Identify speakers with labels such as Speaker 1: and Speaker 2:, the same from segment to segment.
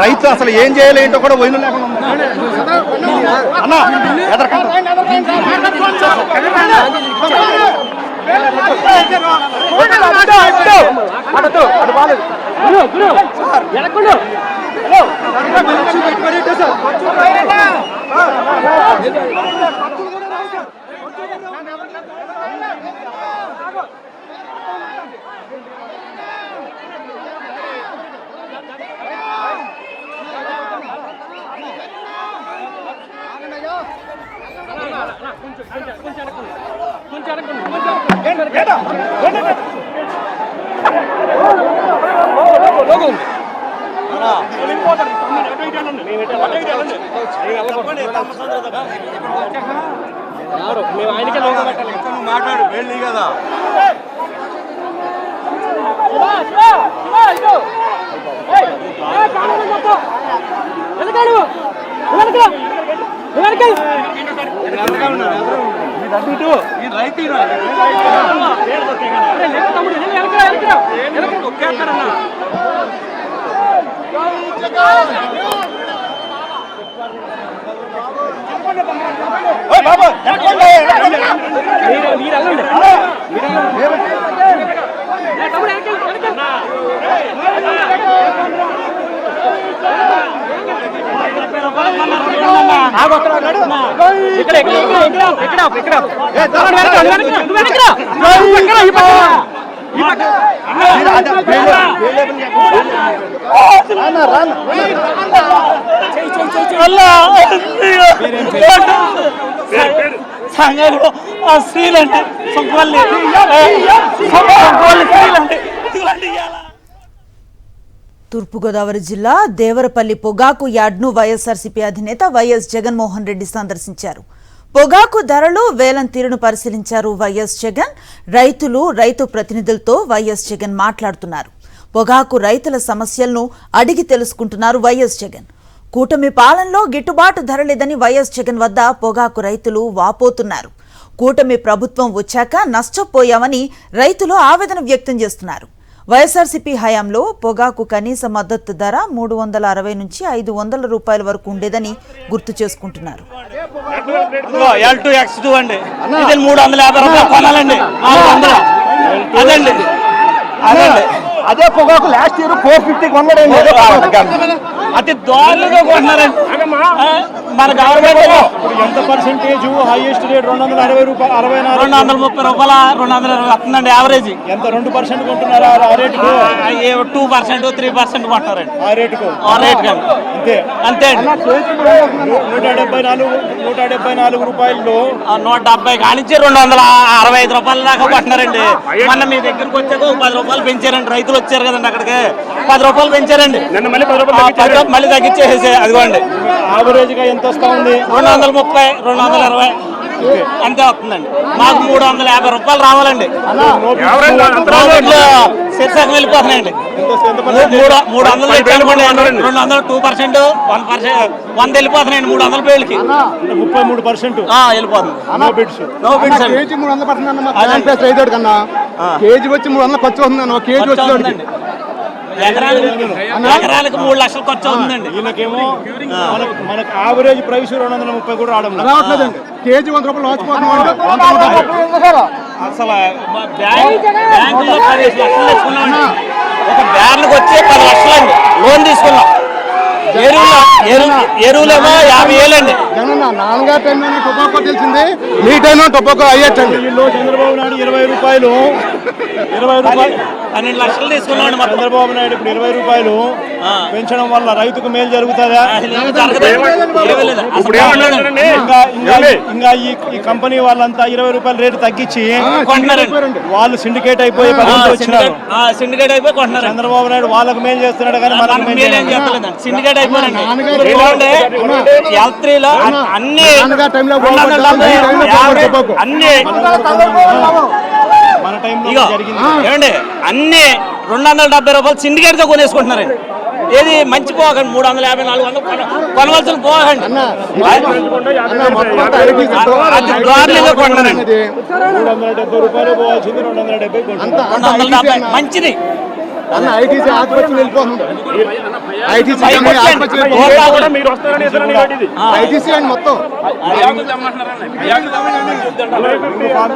Speaker 1: రైతు అసలు ఏం చేయాలి ఏంటో కూడా వైను లేకుండా అన్న మాట్లాడు వెళ్ళి కదా
Speaker 2: సంఘంలో స్త్రీలంటే
Speaker 3: తూర్పుగోదావరి జిల్లా దేవరపల్లి పొగాకు యార్డ్ను వైఎస్ఆర్సీపీ అధినేత వైఎస్ జగన్మోహన్ రెడ్డి సందర్శించారు. పొగాకు ధరలు వేలం తీరును పరిశీలించారు వైఎస్ జగన్. రైతు ప్రతినిధులతో వైఎస్ జగన్ మాట్లాడుతున్నారు. పొగాకు రైతుల సమస్యలను అడిగి తెలుసుకుంటున్నారు వైఎస్ జగన్. కూటమి పాలనలో గిట్టుబాటు ధర లేదని వైఎస్ జగన్ వద్ద పొగాకు రైతులు వాపోతున్నారు. కూటమి ప్రభుత్వం వచ్చాక నష్టపోయామని రైతులు ఆవేదన వ్యక్తం చేస్తున్నారు. వైఎస్ఆర్సీపీ హయాంలో పొగాకు కనీస మద్దతు ధర 360 నుంచి 500 రూపాయల వరకు ఉండేదని గుర్తు చేసుకుంటున్నారు.
Speaker 1: అదే పొగాకు లాస్ట్ ఇయర్ 450 కొన్నారండి.
Speaker 2: అతి దారుణంగా కొన్నారండి. మన గవర్నమెంట్
Speaker 1: ఎంత పర్సెంటేజ్ హైయెస్ట్ రేట్ 260 రూపాయలు
Speaker 2: 230 రూపాయల 220 వస్తుందండి యావరేజ్.
Speaker 1: ఎంత 2% కొంటున్నారా ఆ రేటుకు?
Speaker 2: 2% 3% కొంటారండి
Speaker 1: ఆ రేటుకు.
Speaker 2: అంతే అంతే అండి.
Speaker 1: 174 రూపాయలు
Speaker 2: 170 కానించి 265 రూపాయల దాకా కొంటున్నారండి. మొన్న మీ దగ్గరకు వచ్చాక 10 రూపాయలు పెంచారండి. రైతులు వచ్చారు కదండి, అక్కడికి 10 రూపాయలు పెంచారండి. మళ్ళీ తగ్గించేసేసి అదిగోండి.
Speaker 1: యావరేజ్ గా ఎంత వస్తా ఉంది?
Speaker 2: 230 220 అంతే వస్తుందండి. మాకు 350 రూపాయలు రావాలండి. శిర్షాకు వెళ్ళిపోతున్నాయండి. 300 200 2% 100 వెళ్ళిపోతున్నాయండి. 300 పేళ్ళకి
Speaker 1: 33%
Speaker 2: వెళ్ళిపోతుంది.
Speaker 1: కేజీ వచ్చి 300 ఖర్చు అవుతుందన్న. కేజీ వచ్చి
Speaker 2: ఎకరాలకు 3 లక్షలు ఖర్చు అవుతుందండి.
Speaker 1: ఈయనకేమో మనకు యావరేజ్ ప్రైస్ 230 కూడా రావట్లేదండి. కేజీ 100 రూపాయలు
Speaker 2: అసలు బ్యాంకులో 10 లక్షలు తెచ్చుకున్నామండి. ఒక బ్యార్లకు వచ్చి 10 లక్షలండి లోన్ తీసుకున్నాం. ఎరువులేమో 50,000 అండి.
Speaker 1: నాన్నగారి టైంలో టొబాకో తెలిసింది, మీ టైంలో టొబాకో అయ్యొచ్చండి. చంద్రబాబు నాయుడు 20 రూపాయలు
Speaker 2: 12 లక్షలు తీసుకున్నామండి. మా
Speaker 1: చంద్రబాబు నాయుడు ఇప్పుడు 20 రూపాయలు పెంచడం వల్ల రైతుకు మేలు జరుగుతుందా? ఇంకా ఈ కంపెనీ వాళ్ళంతా 20 రూపాయల రేటు తగ్గించి వాళ్ళు సిండికేట్ అయిపోయి చంద్రబాబు నాయుడు వాళ్ళకు మేలు చేస్తున్నాడు కానీ మనకు మేలు ఏం చేస్తలేదు.
Speaker 2: సిండికేట్ అయిపోయారండి. అన్ని ఏమండి అన్ని 270 రూపాయలు సిండికేట్ గా కొనేసుకుంటున్నారండి. ఏది మంచి పోకండి. 350 400 కొనవలసిన పోకండి.
Speaker 1: రూపాయలు పోవాల్సింది 270
Speaker 2: మంచిది.
Speaker 1: అన్న ఐటీసీ ఆసుపత్రి వెళ్ళిపోతుంది. ఐటీసీ ఐటీసీ అండి మొత్తం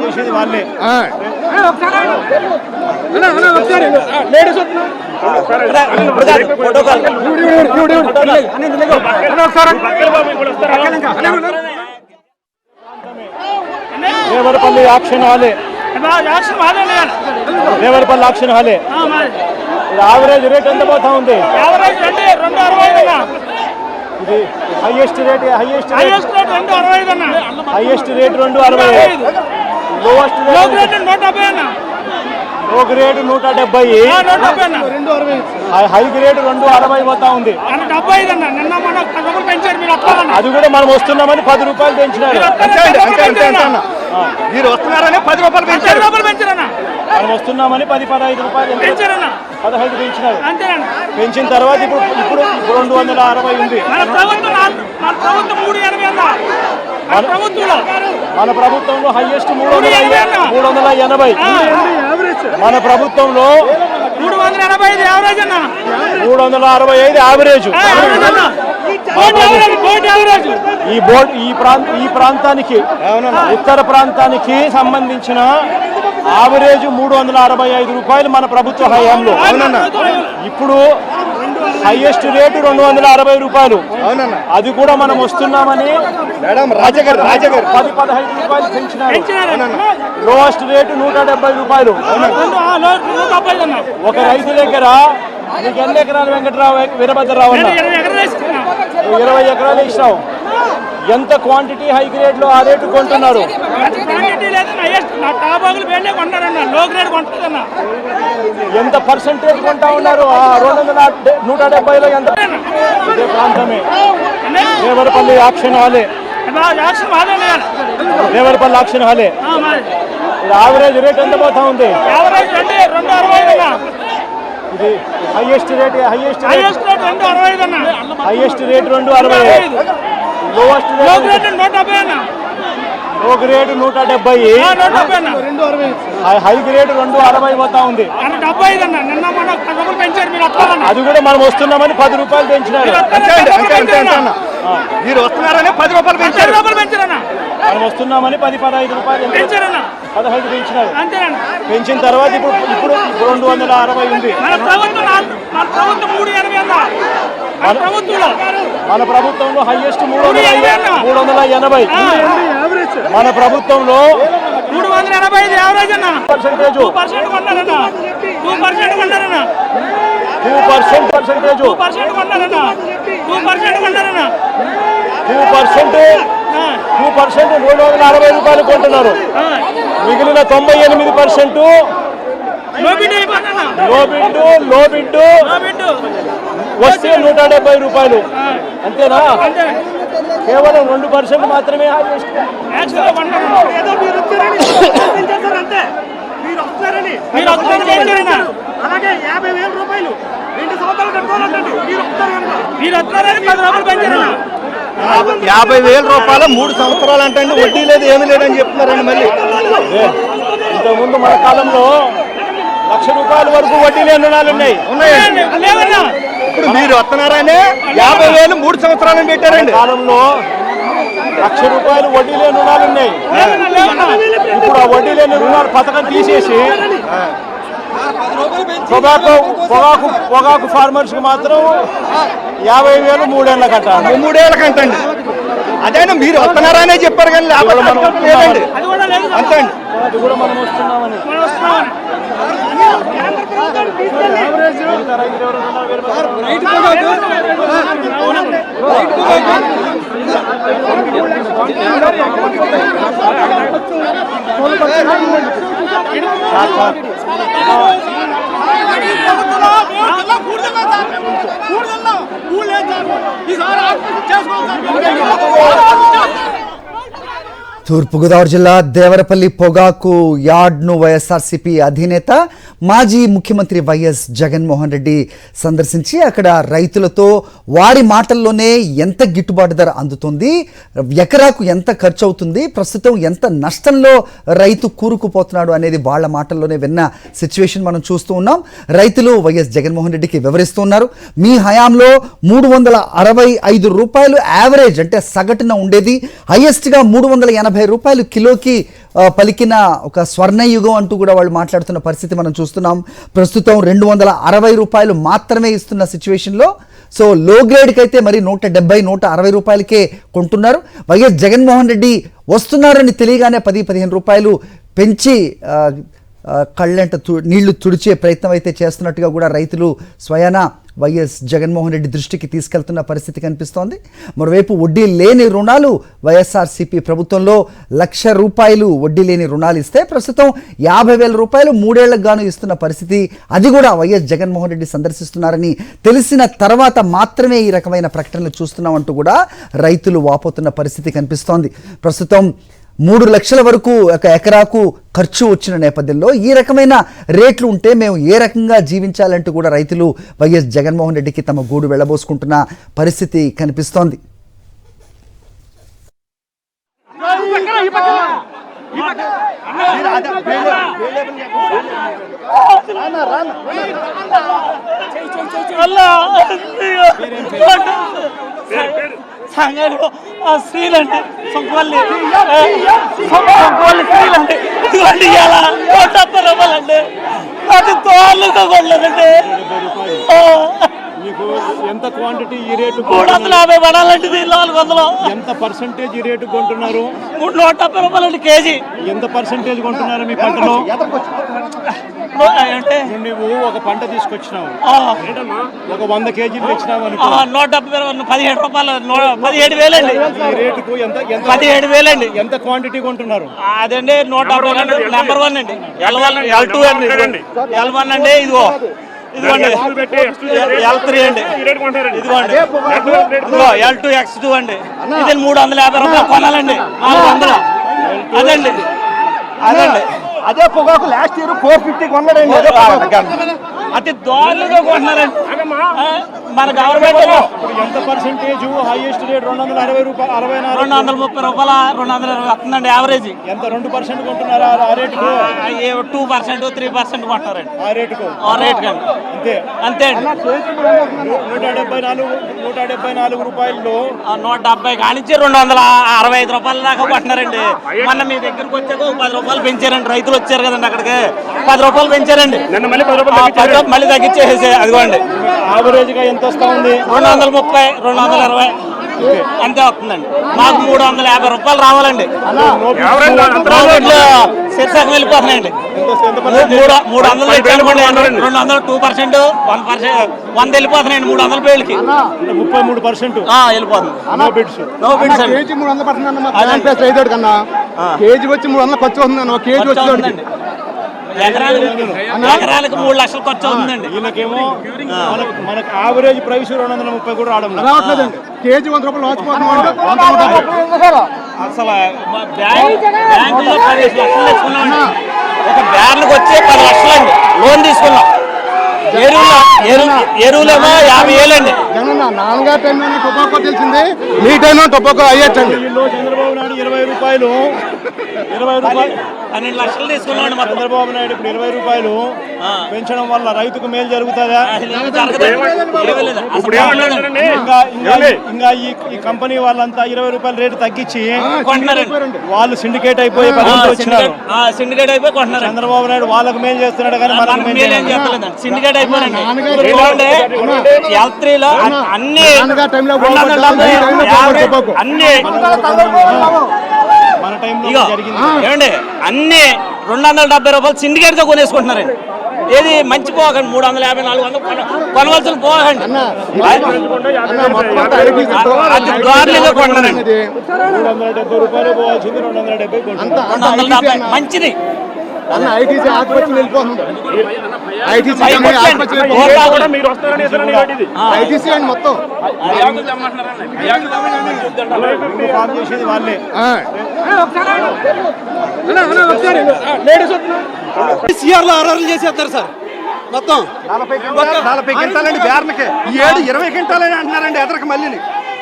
Speaker 4: చేసేది వాళ్ళే. దేవరపల్లి యాక్షన్ హాలే, దేవరపల్లి యాక్షన్ హాలే. యావరేజ్ రేట్ ఎంత పోతా ఉంది? ఇది highest rate, highest rate 265, lowest rate 170, లో గ్రేడ్ 170, హై గ్రేడ్ 260 పోతా ఉంది. అది కూడా మనం వస్తున్నామని 10 రూపాయలు పెంచినారు.
Speaker 1: మీరు వస్తున్నారని 10 రూపాయలు పెంచారు.
Speaker 4: మనం వస్తున్నామని 10-15 రూపాయలు 15 పెంచినారు. పెంచిన తర్వాత ఇప్పుడు 260 ఉంది. మన ప్రభుత్వంలో హైయెస్ట్ 380. మన ప్రభుత్వంలో
Speaker 2: 385 యావరేజ్ అన్న,
Speaker 4: 365 యావరేజ్. ఈ ప్రాంతానికి ఉత్తర ప్రాంతానికి సంబంధించిన యావరేజ్ 365 రూపాయలు మన ప్రభుత్వ హయాంలో. ఇప్పుడు హైయెస్ట్ రేటు 260 రూపాయలు. అది కూడా మనం వస్తున్నామని రాజగారు 10-15 రూపాయలు పెంచినారు. లోవెస్ట్ రేటు 170 రూపాయలు. ఒక రైతు దగ్గర నీకు ఎన్ని ఎకరాలు వెంకటరావు వీరభద్రరావు అన్న? 20 ఎకరాలు ఇచ్చినావు. ఎంత క్వాంటిటీ హై గ్రేడ్ లో ఆ రేటు కొంటున్నారు? ఎంత పర్సెంటేజ్ కొంటా ఉన్నారు? 170లో ఎంత? ఇదే ప్రాంతమే దేవరపల్లి యాక్షన్ హాలే, దేవరపల్లి యాక్షన్ హాలే. యావరేజ్ రేట్ ఎంత పోతా ఉంది? ఇది highest rate, highest rate 265, lowest rate 170, లో గ్రేడ్ 170, హై గ్రేడ్ 260 పోతా ఉంది. అది కూడా మనం వస్తున్నామని 10 రూపాయలు పెంచినారు.
Speaker 1: మీరు వస్తున్నారని 10 రూపాయలు పెంచారు.
Speaker 4: మనం వస్తున్నామని 10-15 రూపాయలు 15 పెంచినారు. పెంచిన తర్వాత ఇప్పుడు 260 ఉంది. మన ప్రభుత్వంలో హైయెస్ట్ 380. మన ప్రభుత్వంలో
Speaker 2: 385 యావరేజ్ అన్న,
Speaker 4: పర్సెంటేజ్
Speaker 2: 2% కొన్నారన్న, 2% కొన్నారన్న,
Speaker 4: 2% 260 రూపాయలు కొంటున్నారు. మిగిలిన 98% లో బిడ్డు వస్తే 170 రూపాయలు. అంతేనా? కేవలం 2% మాత్రమే హైయెస్ట్.
Speaker 2: అలాగే 50,000 రూపాయలు 2 సంవత్సరాలు కట్టుకోవాలంటే
Speaker 1: 50,000 రూపాయలు 3 సంవత్సరాలు అంటే వడ్డీ లేదు, ఏమీ లేదని చెప్తున్నారండి. మళ్ళీ
Speaker 4: ఇంతకుముందు మన కాలంలో 1,00,000 రూపాయల వరకు వడ్డీ లేని రుణాలు ఉన్నాయండి.
Speaker 1: ఇప్పుడు మీరు వస్తున్నారని 50,000 3 సంవత్సరాలు పెట్టారండి.
Speaker 4: కాలంలో 1,00,000 రూపాయలు వడ్డీ లేని రుణాలు ఉన్నాయి. ఇప్పుడు ఆ వడ్డీ లేని రుణాలు పథకం తీసేసి పొగాకు ఫార్మర్స్ కి మాత్రం 50,000 3 ఏళ్ళ కట్టాలి.
Speaker 1: 3 ఏళ్ళ కంటండి. అదేనా మీరు వస్తున్నారనే చెప్పారు కానీ లేదండి. అంతే అండి.
Speaker 4: అది కూడా మనం వస్తున్నామని.
Speaker 5: తూర్పుగోదావరి జిల్లా దేవరపల్లి పొగాకు యార్డ్ను వైఎస్ఆర్సీపీ అధినేత మాజీ ముఖ్యమంత్రి వైఎస్ జగన్మోహన్ రెడ్డి సందర్శించి అక్కడ రైతులతో వారి మాటల్లోనే ఎంత గిట్టుబాటు ధర అందుతుంది, ఎకరాకు ఎంత ఖర్చు అవుతుంది, ప్రస్తుతం ఎంత నష్టంలో రైతు కూరుకుపోతున్నాడు అనేది వాళ్ళ మాటల్లోనే విన్న సిచ్యువేషన్ మనం చూస్తూ ఉన్నాం. రైతులు వైఎస్ జగన్మోహన్ రెడ్డికి వివరిస్తూ ఉన్నారు. మీ హయాంలో 365 రూపాయలు యావరేజ్ అంటే సగటున ఉండేది, హైయెస్ట్గా 380 రూపాయలు కిలోకి పలికిన ఒక స్వర్ణయుగం అంటూ కూడా వాళ్ళు మాట్లాడుతున్న పరిస్థితి మనం చూస్తున్నాం. ప్రస్తుతం 260 రూపాయలు మాత్రమే ఇస్తున్న సిచ్యువేషన్లో సో లో గ్రేడ్కి అయితే మరి 170, 160 రూపాయలకే కొంటున్నారు. వైఎస్ జగన్మోహన్ రెడ్డి వస్తున్నారని తెలియగానే 10-15 రూపాయలు పెంచి కళ్ళంట నీళ్లు తుడిచే ప్రయత్నం అయితే చేస్తున్నట్టుగా కూడా రైతులు స్వయాన వైఎస్ జగన్మోహన్ రెడ్డి దృష్టికి తీసుకెళ్తున్న పరిస్థితి కనిపిస్తోంది. మరోవైపు వడ్డీ లేని రుణాలు వైఎస్ఆర్సీపీ ప్రభుత్వంలో 1,00,000 రూపాయలు వడ్డీ లేని రుణాలు ఇస్తే ప్రస్తుతం 50,000 రూపాయలు 3 ఏళ్లకు గాను ఇస్తున్న పరిస్థితి. అది కూడా వైఎస్ జగన్మోహన్ రెడ్డి సందర్శిస్తున్నారని తెలిసిన తర్వాత మాత్రమే ఈ రకమైన ప్రకటనలు చూస్తున్నామంటూ కూడా రైతులు వాపోతున్న పరిస్థితి కనిపిస్తోంది. ప్రస్తుతం 3 లక్షల వరకు ఒక ఎకరాకు ఖర్చు వచ్చిన నేపథ్యంలో ఈ రకమైన రేట్లు ఉంటే మేము ఏ రకంగా జీవించాలంటూ కూడా రైతులు వైఎస్ జగన్మోహన్ రెడ్డికి తమ గూడు వెళ్ళబోసుకుంటున్న పరిస్థితి కనిపిస్తోంది.
Speaker 2: సంఘంలో స్త్రీలండి సొంపల్లి స్త్రీలండి ఇదిగోండి ఇలా 170 రూపాయలండి, అది తోళ్ళుగా కొనలేదండి.
Speaker 4: మీకు ఎంత క్వాంటిటీ ఈ రేటు
Speaker 2: 350 పడాలండి, 400.
Speaker 4: ఎంత పర్సెంటేజ్ ఈ రేటు కొంటున్నారు?
Speaker 2: 170 రూపాయలండి కేజీ.
Speaker 4: ఎంత పర్సెంటేజ్ కొంటున్నారు మీ పంటలో?
Speaker 2: అంటే
Speaker 4: నువ్వు ఒక పంట తీసుకొచ్చినావు, ఒక 100 కేజీలు తెచ్చినావు అనుకో,
Speaker 2: 170, 17 రూపాయలు, 17,000 అండి.
Speaker 4: ఈ రేటుకు ఎంత
Speaker 2: 17,000 అండి.
Speaker 4: ఎంత క్వాంటిటీ కొంటున్నారు?
Speaker 2: అదండి 170 నెంబర్ 1 అండి, L1 L2 అండి, L1 అండి, ఇదిగో ఇదిగోండి L3 అండి, ఇదిగోండి ఇదిగో L2 X2 అండి. ఇది 350 రూపాయలు కొనాలండి, 400. అదండి అదండి
Speaker 1: అదే పొగాకు లాస్ట్ ఇయర్ 450 కొన్నాడండి.
Speaker 2: అతి దారులుగా కొంటున్నారండి మన గవర్నమెంట్.
Speaker 4: ఎంత పర్సెంటేజ్ హైయెస్ట్ రేట్? 260 రూపాయలు,
Speaker 2: 230 రూపాయల 220 వస్తుందండి యావరేజ్.
Speaker 4: ఎంత 2% కొంటున్నారు ఆ రేటుకు?
Speaker 2: 2%, 3% కొంటారండి
Speaker 4: ఆ రేటుకు.
Speaker 2: ఆ రేట్ కండి,
Speaker 4: అంతే
Speaker 2: అంతే అండి.
Speaker 4: 174 రూపాయలు
Speaker 2: 170 కానించి 265 రూపాయల దాకా కొంటున్నారండి. మొన్న మీ దగ్గరకు వచ్చాక 10 రూపాయలు పెంచారండి, రైతులు వచ్చారు కదండి అక్కడికి, 10 రూపాయలు పెంచారండి, మళ్ళీ తగ్గించేసేసి అదిగోండి.
Speaker 4: యావరేజ్ గా ఎంత వస్తా ఉంది?
Speaker 2: 230, 220 అంతే వస్తుందండి. మాకు 350 రూపాయలు రావాలండి. శీర్షకం వెళ్ళిపోతున్నాయండి. 300 తెచ్చానుకోండి, 200, 2%, 1%, 100 వెళ్ళిపోతున్నాయండి. 300 పేళ్ళకి
Speaker 4: 33%
Speaker 2: వెళ్ళిపోతుంది.
Speaker 1: కేజీ 300 రైతు కన్నా కేజీ వచ్చి 300 ఖర్చు అవుతుంది. కేజీ వచ్చిందండి
Speaker 2: ఎకరానికి 3 లక్షలు ఖర్చు అవుతుందండి.
Speaker 4: ఈయనకేమో మనకు యావరేజ్ ప్రైస్ 230 కూడా
Speaker 1: రావట్లేదండి. కేజీ 100 రూపాయలు వచ్చిపోతున్నాం.
Speaker 2: అసలు బ్యాంకులో 10 లక్షలు తెచ్చుకున్నామండి. ఒక బ్యార్లకు వచ్చి 10 లక్షలండి లోన్ తీసుకున్నాం. ఎరువులేమో 50,000 అండి.
Speaker 1: జగన్ నాన్నగారి టైంలో టొబాకో తెలిసింది, మీ టైంలో టొబాకో అయ్యొచ్చండి.
Speaker 4: చంద్రబాబు నాయుడు 20 రూపాయలు
Speaker 2: 12 లక్షలు తీసుకున్నామండి.
Speaker 4: చంద్రబాబు నాయుడు ఇప్పుడు 20 రూపాయలు పెంచడం వల్ల రైతుకు మేలు జరుగుతుందా? ఇంకా ఈ కంపెనీ వాళ్ళంతా 20 రూపాయల రేటు తగ్గించి వాళ్ళు సిండికేట్ అయిపోయి వచ్చినారు.
Speaker 2: సిండికేట్ అయిపోయి కొంటున్నారు.
Speaker 4: చంద్రబాబు నాయుడు వాళ్ళకు మేలు చేస్తున్నాడు కానీ మనకు మేలు ఏం
Speaker 2: చేస్తలేదు. సిండికేట్ అయిపోయినండి. L3లో అన్ని
Speaker 4: మన టైంలో
Speaker 2: ఏమండి అన్ని 270 రూపాయలు సిండికేట్ తో కొనేసుకుంటున్నారండి. ఏది మంచి పోకండి, 350, 400 కొనవలసిన పోకండి, అది దారులుగా కొంటున్నారండి.
Speaker 4: 370 రూపాయలు పోవాల్సింది 270
Speaker 2: మంచిది.
Speaker 1: అన్న ఐటీసీ ఆకుపచ్చి వెళ్ళిపోతుంది. ఐటీసీ
Speaker 2: పైకి వచ్చేయండి.
Speaker 1: ఆకుపచ్చి వెళ్ళిపోతుంది.
Speaker 2: ఓట్లా
Speaker 4: కూడా మీరు వస్తారని ఎదురని వాటిది.
Speaker 1: ఐటీసీ అండి మొత్తం.
Speaker 4: ఫామ్ చేసేది వాళ్ళే.
Speaker 6: సిఆర్లో ఆర్ఆర్లు చేసేస్తారు సార్ మొత్తం
Speaker 1: 40 క్వింటాలండి బేర్లకి. ఈ ఏడు 20 క్వింటాలని అంటున్నారండి ఎదరికి మళ్ళీ.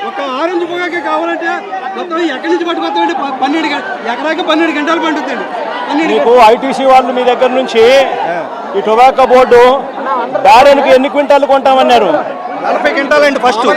Speaker 6: ఒక ఆరెంజ్ పొగాకే కావాలంటే మొత్తం ఎక్కడి నుంచి పట్టుకొస్తామండి 12 ఎకరాకి 12 గంటలు పండుతుందండి.
Speaker 4: మీకు ఐటీసీ వాళ్ళు మీ దగ్గర నుంచి ఈ టొబాకో బోర్డు బ్యారెన్కి ఎన్ని క్వింటాలు కొంటామన్నారు?
Speaker 1: 40 క్వింటాలండి ఫస్ట్.